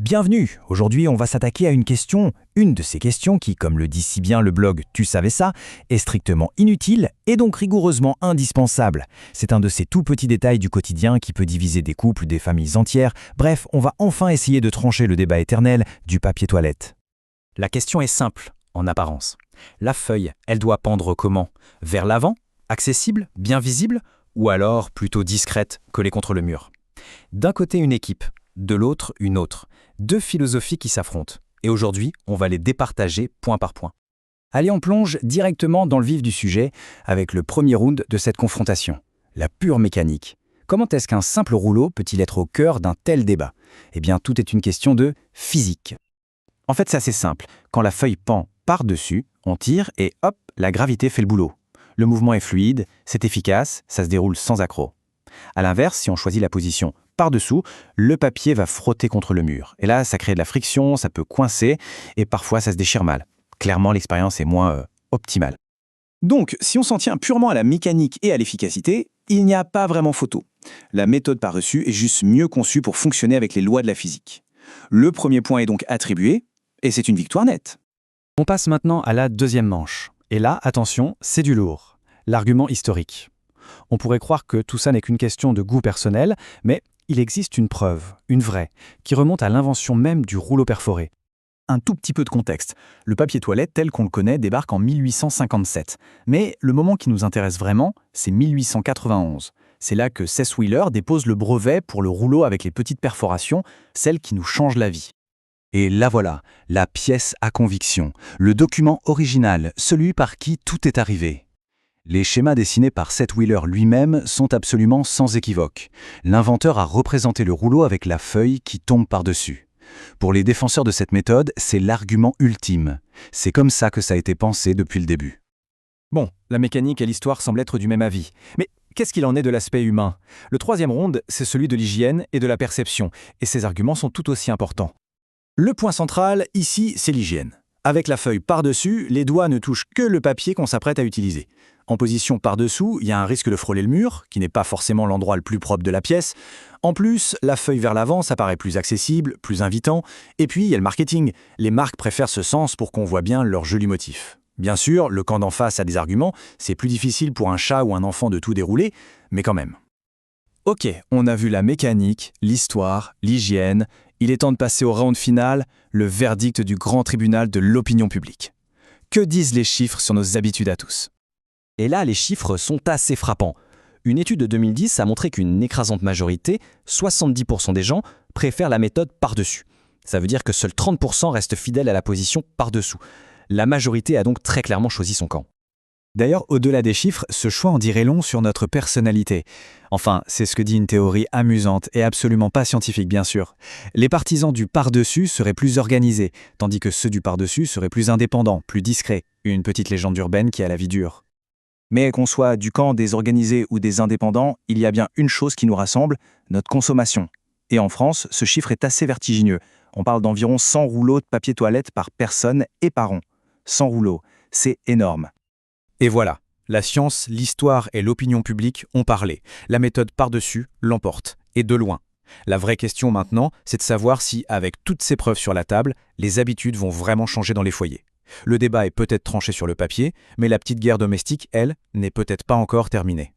Bienvenue. Aujourd'hui, on va s'attaquer à une de ces questions qui, comme le dit si bien le blog Tu savais ça, est strictement inutile et donc rigoureusement indispensable. C'est un de ces tout petits détails du quotidien qui peut diviser des couples, des familles entières. Bref, on va enfin essayer de trancher le débat éternel du papier toilette. La question est simple, en apparence. La feuille, elle doit pendre comment? Vers l'avant? Accessible? Bien visible? Ou alors plutôt discrète, collée contre le mur? D'un côté une équipe, de l'autre une autre. Deux philosophies qui s'affrontent. Et aujourd'hui, on va les départager point par point. Allez, on plonge directement dans le vif du sujet avec le premier round de cette confrontation. La pure mécanique. Comment est-ce qu'un simple rouleau peut-il être au cœur d'un tel débat? Eh bien, tout est une question de physique. En fait, c'est assez simple. Quand la feuille pend par-dessus, on tire et hop, la gravité fait le boulot. Le mouvement est fluide, c'est efficace, ça se déroule sans accroc. A l'inverse, si on choisit la position par-dessous, le papier va frotter contre le mur. Et là, ça crée de la friction, ça peut coincer et parfois ça se déchire mal. Clairement, l'expérience est moins optimale. Donc, si on s'en tient purement à la mécanique et à l'efficacité, il n'y a pas vraiment photo. La méthode par-dessus est juste mieux conçue pour fonctionner avec les lois de la physique. Le premier point est donc attribué et c'est une victoire nette. On passe maintenant à la deuxième manche. Et là, attention, c'est du lourd. L'argument historique. On pourrait croire que tout ça n'est qu'une question de goût personnel, mais il existe une preuve, une vraie, qui remonte à l'invention même du rouleau perforé. Un tout petit peu de contexte. Le papier toilette tel qu'on le connaît débarque en 1857. Mais le moment qui nous intéresse vraiment, c'est 1891. C'est là que Seth Wheeler dépose le brevet pour le rouleau avec les petites perforations, celle qui nous change la vie. Et là voilà, la pièce à conviction, le document original, celui par qui tout est arrivé. Les schémas dessinés par Seth Wheeler lui-même sont absolument sans équivoque. L'inventeur a représenté le rouleau avec la feuille qui tombe par-dessus. Pour les défenseurs de cette méthode, c'est l'argument ultime. C'est comme ça que ça a été pensé depuis le début. Bon, la mécanique et l'histoire semblent être du même avis. Mais qu'est-ce qu'il en est de l'aspect humain? Le troisième round, c'est celui de l'hygiène et de la perception, et ces arguments sont tout aussi importants. Le point central, ici, c'est l'hygiène. Avec la feuille par-dessus, les doigts ne touchent que le papier qu'on s'apprête à utiliser. En position par-dessous, il y a un risque de frôler le mur, qui n'est pas forcément l'endroit le plus propre de la pièce. En plus, la feuille vers l'avant, ça paraît plus accessible, plus invitant. Et puis, il y a le marketing. Les marques préfèrent ce sens pour qu'on voit bien leurs jolis motifs. Bien sûr, le camp d'en face a des arguments. C'est plus difficile pour un chat ou un enfant de tout dérouler, mais quand même. Ok, on a vu la mécanique, l'histoire, l'hygiène. Il est temps de passer au round final, le verdict du grand tribunal de l'opinion publique. Que disent les chiffres sur nos habitudes à tous? Et là, les chiffres sont assez frappants. Une étude de 2010 a montré qu'une écrasante majorité, 70% des gens, préfèrent la méthode par-dessus. Ça veut dire que seuls 30% restent fidèles à la position par-dessous. La majorité a donc très clairement choisi son camp. D'ailleurs, au-delà des chiffres, ce choix en dirait long sur notre personnalité. Enfin, c'est ce que dit une théorie amusante et absolument pas scientifique, bien sûr. Les partisans du par-dessus seraient plus organisés, tandis que ceux du par-dessus seraient plus indépendants, plus discrets. Une petite légende urbaine qui a la vie dure. Mais qu'on soit du camp des organisés ou des indépendants, il y a bien une chose qui nous rassemble, notre consommation. Et en France, ce chiffre est assez vertigineux. On parle d'environ 100 rouleaux de papier toilette par personne et par an. 100 rouleaux, c'est énorme. Et voilà, la science, l'histoire et l'opinion publique ont parlé. La méthode par-dessus l'emporte, et de loin. La vraie question maintenant, c'est de savoir si, avec toutes ces preuves sur la table, les habitudes vont vraiment changer dans les foyers. Le débat est peut-être tranché sur le papier, mais la petite guerre domestique, elle, n'est peut-être pas encore terminée.